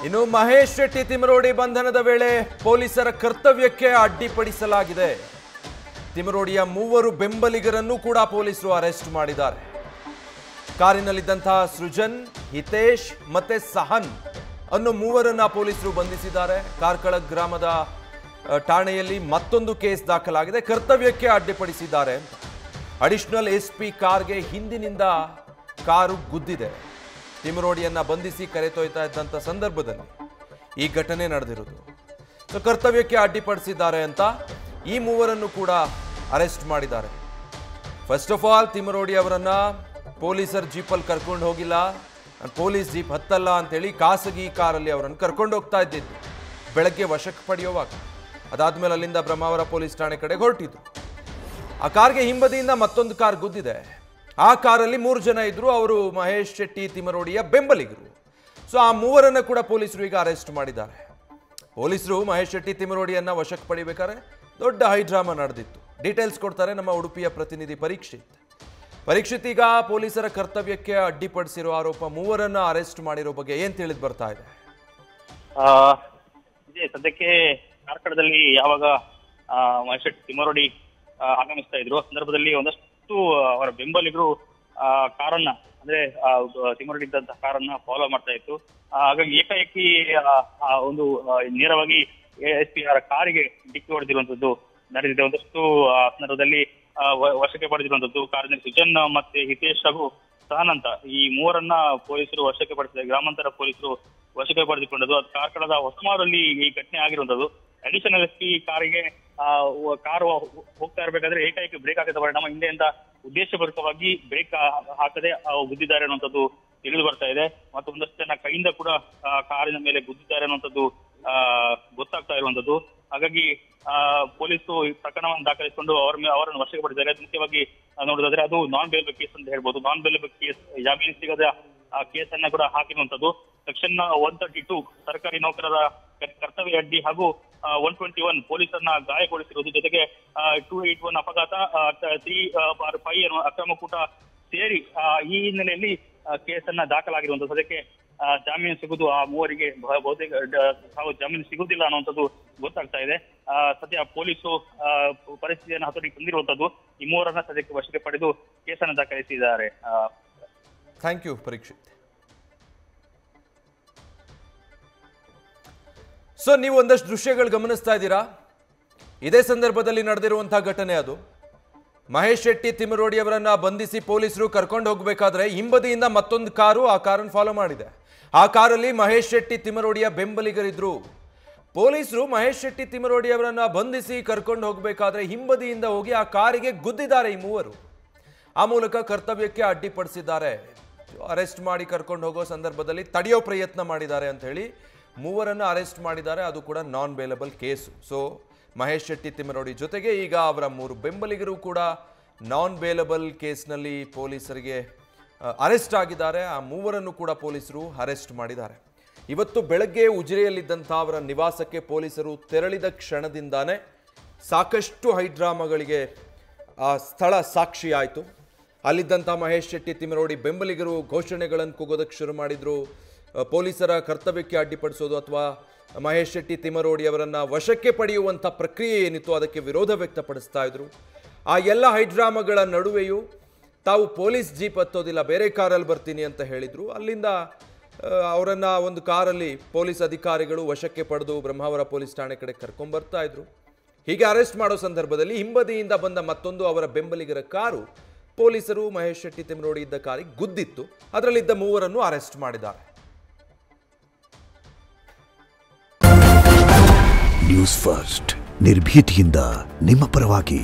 ಇನ್ನು ಮಹೇಶ್ ಶೆಟ್ಟಿ ತಿಮರೋಡಿ ಬಂಧನದ ವೇಳೆ ಪೊಲೀಸರ ಕರ್ತವ್ಯಕ್ಕೆ ಅಡ್ಡಿಪಡಿಸಲಾಗಿದೆ. ತಿಮರೋಡಿಯ 3 ಬೆಂಬಲಿಗರನ್ನು ಕೂಡ ಪೊಲೀಸರು ಅರೆಸ್ಟ್ ಮಾಡಿದ್ದಾರೆ. ಕಾರಿನಲ್ಲಿದ್ದಂತಹ ಸೃಜನ್, ಹಿತೇಶ್ ಮತ್ತೆ ಸಹನ್ ಅನ್ನೋ 3ರನ್ನ ಪೊಲೀಸರು ಬಂಧಿಸಿದ್ದಾರೆ. ಕಾರ್ಕಳ ಗ್ರಾಮದ ಠಾಣೆಯಲ್ಲಿ ಮತ್ತೊಂದು ಕೇಸ್ ದಾಖಲಾಗಿದೆ. ಕರ್ತವ್ಯಕ್ಕೆ ಅಡ್ಡಿಪಡಿಸಿದ್ದಾರೆ. ಅಡಿಷನಲ್ ಎಸ್ಪಿ ಕಾರ್ಗೆ ಹಿಂದಿನಿಂದ ಕಾರು ಗುದ್ದಿದೆ. ತಿಮರೋಡಿಯನ್ನ ಬಂಧಿಸಿ ಕರೆತೊಯ್ತಾ ಇದ್ದಂಥ ಸಂದರ್ಭದಲ್ಲಿ ಈ ಘಟನೆ ನಡೆದಿರೋದು. ಸೊ ಕರ್ತವ್ಯಕ್ಕೆ ಅಡ್ಡಿಪಡಿಸಿದ್ದಾರೆ ಅಂತ ಈ 3ರನ್ನು ಕೂಡ ಅರೆಸ್ಟ್ ಮಾಡಿದ್ದಾರೆ. ಫಸ್ಟ್ ಆಫ್ ಆಲ್ ತಿಮರೋಡಿ ಅವರನ್ನ ಪೊಲೀಸರ್ ಜೀಪಲ್ಲಿ ಕರ್ಕೊಂಡು ಹೋಗಿಲ್ಲ, ಪೊಲೀಸ್ ಜೀಪ್ ಹತ್ತಲ್ಲ ಅಂತೇಳಿ ಖಾಸಗಿ ಕಾರಲ್ಲಿ ಅವರನ್ನು ಕರ್ಕೊಂಡು ಹೋಗ್ತಾ ಇದ್ದಿದ್ದು ಬೆಳಗ್ಗೆ ವಶಕ್ಕೆ ಪಡೆಯುವಾಗ. ಅದಾದ್ಮೇಲೆ ಅಲ್ಲಿಂದ ಬ್ರಹ್ಮಾವರ ಪೊಲೀಸ್ ಠಾಣೆ ಕಡೆಗೆ ಹೊರಟಿದ್ರು. ಆ ಕಾರ್ಗೆ ಹಿಂಬದಿಯಿಂದ ಮತ್ತೊಂದು ಕಾರ್ ಗುದ್ದಿದೆ. ಆ ಕಾರಲ್ಲಿ 3 ಜನ ಇದ್ರು. ಅವರು ಮಹೇಶ್ ಶೆಟ್ಟಿ ತಿಮರೋಡಿಯ ಬೆಂಬಲಿಗರು. ಸೊ ಆ 3ರನ್ನ ಕೂಡ ಪೊಲೀಸರು ಈಗ ಅರೆಸ್ಟ್ ಮಾಡಿದ್ದಾರೆ. ಪೊಲೀಸರು ಮಹೇಶ್ ಶೆಟ್ಟಿ ತಿಮರೋಡಿಯನ್ನ ವಶಕ್ಕೆ ಪಡಿಬೇಕಾದ್ರೆ ದೊಡ್ಡ ಹೈಡ್ರಾಮಾ ನಡೆದಿತ್ತು. ಡೀಟೇಲ್ಸ್ ಕೊಡ್ತಾರೆ ನಮ್ಮ ಉಡುಪಿಯ ಪ್ರತಿನಿಧಿ ಪರೀಕ್ಷಿತ್. ಈಗ ಪೊಲೀಸರ ಕರ್ತವ್ಯಕ್ಕೆ ಅಡ್ಡಿಪಡಿಸಿರೋ ಆರೋಪ 3ರನ್ನ ಅರೆಸ್ಟ್ ಮಾಡಿರೋ ಬಗ್ಗೆ ಏನ್ ತಿಳಿದು ಬರ್ತಾ ಇದೆ? ಸದ್ಯಕ್ಕೆ ಕಾರ್ಕಳದಲ್ಲಿ ಯಾವಾಗ ಮಹೇಶ್ ಶೆಟ್ಟಿ ತಿಮರೋಡಿ ಆಗಮಿಸ್ತಾ ಇದ್ರು ಸಂದರ್ಭದಲ್ಲಿ ಒಂದಷ್ಟು ಅವರ ಬೆಂಬಲಿಗರು ಕಾರನ್ನ ಅಂದ್ರೆ ತಿಮರೋಡಿ ಇದ್ದಂತಹ ಕಾರನ್ನ ಫಾಲೋ ಮಾಡ್ತಾ ಇತ್ತು. ಹಾಗಾಗಿ ಏಕಾಏಕಿ ಒಂದು ನೇರವಾಗಿ ಎಸ್ಪಿ ಅವರ ಕಾರಿಗೆ ಡಿಕ್ಕಿ ಹೊಡೆದಿರುವಂತದ್ದು ನಡೆದಿದೆ. ಒಂದಷ್ಟು ಸಂದರ್ಭದಲ್ಲಿ ವಶಕ್ಕೆ ಪಡೆದಿರುವಂತದ್ದು. ಕಾರಿನಲ್ಲಿ ಸುಜನ್ ಮತ್ತೆ ಹಿತೇಶ್ ಹಾಗೂ ಸಹನ್ ಅಂತ ಈ 3ರನ್ನ ಪೊಲೀಸರು ವಶಕ್ಕೆ ಪಡಿಸಿದ್ದಾರೆ. ಗ್ರಾಮಾಂತರ ಪೊಲೀಸರು ವಶಕ್ಕೆ ಪಡೆದುಕೊಂಡದ್ದು. ಅದು ಕಾರ್ಕಳದ ಹೊಸಮಾರಲ್ಲಿ ಈ ಘಟನೆ ಆಗಿರುವಂತದ್ದು. ಅಡಿಷನಲ್ ಎಸ್ಪಿ ಕಾರಿಗೆ ಕಾರು ಹೋಗ್ತಾ ಇರಬೇಕಾದ್ರೆ ಏಕಾಏಕಿ ಬ್ರೇಕ್ ಹಾಕಿದ ಪರಿಣಾಮ ಹಿಂದೆಯಿಂದ ಉದ್ದೇಶಪೂರ್ವಕವಾಗಿ ಬ್ರೇಕ್ ಹಾಕದೆ ಗುದ್ದಿದ್ದಾರೆ ಅನ್ನುವಂಥದ್ದು ತಿಳಿದು ಬರ್ತಾ ಇದೆ. ಮತ್ತು ಒಂದಷ್ಟು ಜನ ಕೈಯಿಂದ ಕೂಡ ಕಾರಿನ ಮೇಲೆ ಗುದ್ದಿದ್ದಾರೆ ಅನ್ನುವಂಥದ್ದು ಗೊತ್ತಾಗ್ತಾ ಇರುವಂತದ್ದು. ಹಾಗಾಗಿ ಪೊಲೀಸರು ಈ ಪ್ರಕರಣವನ್ನು ದಾಖಲಿಸಿಕೊಂಡು ಅವರನ್ನು ವಶಕ್ಕೆ ಪಡೆದಿದ್ದಾರೆ. ಮುಖ್ಯವಾಗಿ ನೋಡೋದಾದ್ರೆ ಅದು ನಾನ್ ಬೇಲೇಬಲ್ ಕೇಸ್ ಅಂತ ಹೇಳ್ಬೋದು. ನಾನ್ ಬೇಲೇಬಲ್ ಕೇಸ್, ಜಾಮೀನು ಸಿಗದ ಕೇಸನ್ನ ಕೂಡ ಹಾಕಿರುವಂತದ್ದು. ಸೆಕ್ಷನ್ 132 ಸರ್ಕಾರಿ ನೌಕರರ ಕರ್ತವ್ಯ ಅಡ್ಡಿ ಹಾಗೂ 121 ಪೊಲೀಸರನ್ನ ಗಾಯಗೊಳಿಸಿರುವುದು, ಜೊತೆಗೆ 281 ಅಪಘಾತ, 3/5 ಅನ್ನುವ ಅಕ್ರಮ ಕೂಟ ಸೇರಿ ಈ ಹಿನ್ನೆಲೆಯಲ್ಲಿ ಕೇಸನ್ನ ದಾಖಲಾಗಿರುವಂತದ್ದು. ಅದಕ್ಕೆ ಜಾಮೀನು ಸಿಗುವುದು ಆ 3ರಿಗೆ ಬಹುತೇಕ ಜಾಮೀನು ಸಿಗುವುದಿಲ್ಲ ಅನ್ನುವಂಥದ್ದು ಗೊತ್ತಾಗ್ತಾ ಇದೆ. ಸದ್ಯ ಪೊಲೀಸರು ಪರಿಸ್ಥಿತಿಯನ್ನು ಹತೋಟಿಗೆ ತಂದಿರುವಂತದ್ದು. ಈ 3ರನ್ನ ಸದ್ಯಕ್ಕೆ ವಶಕ್ಕೆ ಪಡೆದು ಕೇಸನ್ನು ದಾಖಲಿಸಿದ್ದಾರೆ. Thank you Parikshit. ಸೊ ನೀವು ಒಂದಷ್ಟು ದೃಶ್ಯಗಳು ಗಮನಿಸ್ತಾ ಇದ್ದೀರಾ. ಇದೇ ಸಂದರ್ಭದಲ್ಲಿ ನಡೆದಿರುವಂತಹ ಘಟನೆ ಅದು. ಮಹೇಶ್ ಶೆಟ್ಟಿ ತಿಮರೋಡಿ ಅವರನ್ನ ಬಂಧಿಸಿ ಪೊಲೀಸರು ಕರ್ಕೊಂಡು ಹೋಗಬೇಕಾದ್ರೆ ಹಿಂಬದಿಯಿಂದ ಮತ್ತೊಂದು ಕಾರು ಆ ಕಾರನ್ನು ಫಾಲೋ ಮಾಡಿದೆ. ಆ ಕಾರಲ್ಲಿ ಮಹೇಶ್ ಶೆಟ್ಟಿ ತಿಮರೋಡಿಯ ಬೆಂಬಲಿಗರಿದ್ರು. ಪೊಲೀಸರು ಮಹೇಶ್ ಶೆಟ್ಟಿ ತಿಮರೋಡಿ ಅವರನ್ನ ಬಂಧಿಸಿ ಕರ್ಕೊಂಡು ಹೋಗಬೇಕಾದ್ರೆ ಹಿಂಬದಿಯಿಂದ ಹೋಗಿ ಆ ಕಾರಿಗೆ ಗುದ್ದಿದ್ದಾರೆ ಈ 3ರು. ಆ ಮೂಲಕ ಕರ್ತವ್ಯಕ್ಕೆ ಅಡ್ಡಿಪಡಿಸಿದ್ದಾರೆ. ಅರೆಸ್ಟ್ ಮಾಡಿ ಕರ್ಕೊಂಡು ಹೋಗೋ ಸಂದರ್ಭದಲ್ಲಿ ತಡೆಯೋ ಪ್ರಯತ್ನ ಮಾಡಿದ್ದಾರೆ ಅಂತ ಹೇಳಿ 3ರನ್ನ ಅರೆಸ್ಟ್ ಮಾಡಿದ್ದಾರೆ. ಅದು ಕೂಡ non bailable case. So Mahesh Shetty Thimarodi ಜೊತೆಗೆ ಈಗ ಅವರ 3 ಬೆಂಬಲಿಗರು ಕೂಡ ನಾನ್ ಬೇಲಬಲ್ ಕೇಸ್ನಲ್ಲಿ ಪೊಲೀಸರಿಗೆ ಅರೆಸ್ಟ್ ಆಗಿದ್ದಾರೆ. ಆ 3ರನ್ನು ಕೂಡ ಪೊಲೀಸರು ಅರೆಸ್ಟ್ ಮಾಡಿದ್ದಾರೆ. ಇವತ್ತು ಬೆಳಗ್ಗೆ ಉಜಿರೆಯಲ್ಲಿದ್ದಂಥ ಅವರ ನಿವಾಸಕ್ಕೆ ಪೊಲೀಸರು ತೆರಳಿದ ಕ್ಷಣದಿಂದಾನೇ ಸಾಕಷ್ಟು ಹೈಡ್ರಾಮಾಗಳಿಗೆ ಆ ಸ್ಥಳ ಸಾಕ್ಷಿಯಾಯಿತು. ಅಲ್ಲಿದ್ದಂಥ ಮಹೇಶ್ ಶೆಟ್ಟಿ ತಿಮರೋಡಿ ಬೆಂಬಲಿಗರು ಘೋಷಣೆಗಳನ್ನು ಕೂಗೋದಕ್ಕೆ ಶುರು ಮಾಡಿದರು. ಪೊಲೀಸರ ಕರ್ತವ್ಯಕ್ಕೆ ಅಡ್ಡಿಪಡಿಸೋದು ಅಥವಾ ಮಹೇಶ್ ಶೆಟ್ಟಿ ತಿಮರೋಡಿ ಅವರನ್ನು ವಶಕ್ಕೆ ಪಡೆಯುವಂಥ ಪ್ರಕ್ರಿಯೆ ಏನಿತ್ತು ಅದಕ್ಕೆ ವಿರೋಧ ವ್ಯಕ್ತಪಡಿಸ್ತಾ ಇದ್ರು. ಆ ಎಲ್ಲ ಹೈಡ್ರಾಮಾಗಳ ನಡುವೆಯೂ ತಾವು ಪೊಲೀಸ್ ಜೀಪ್ ಹತ್ತೋದಿಲ್ಲ, ಬೇರೆ ಕಾರಲ್ಲಿ ಬರ್ತೀನಿ ಅಂತ ಹೇಳಿದರು. ಅಲ್ಲಿಂದ ಅವರನ್ನು ಒಂದು ಕಾರಲ್ಲಿ ಪೊಲೀಸ್ ಅಧಿಕಾರಿಗಳು ವಶಕ್ಕೆ ಪಡೆದು ಬ್ರಹ್ಮಾವರ ಪೊಲೀಸ್ ಠಾಣೆ ಕಡೆ ಕರ್ಕೊಂಡ್ಬರ್ತಾ ಇದ್ರು. ಹೀಗೆ ಅರೆಸ್ಟ್ ಮಾಡೋ ಸಂದರ್ಭದಲ್ಲಿ ಹಿಂಬದಿಯಿಂದ ಬಂದ ಮತ್ತೊಂದು ಅವರ ಬೆಂಬಲಿಗರ ಕಾರು ಪೊಲೀಸರು ಮಹೇಶ್ ಶೆಟ್ಟಿ ತಿಮರೋಡಿ ಇದ್ದ ಕಾರಿಗೆ ಗುದ್ದಿತ್ತು. ಅದರಲ್ಲಿದ್ದ 3ರನ್ನು ಅರೆಸ್ಟ್ ಮಾಡಿದ್ದಾರೆ. ನ್ಯೂಸ್ ಫಸ್ಟ್ ನಿರ್ಭೀತಿಯಿಂದ ನಿಮ್ಮ ಪರವಾಗಿ.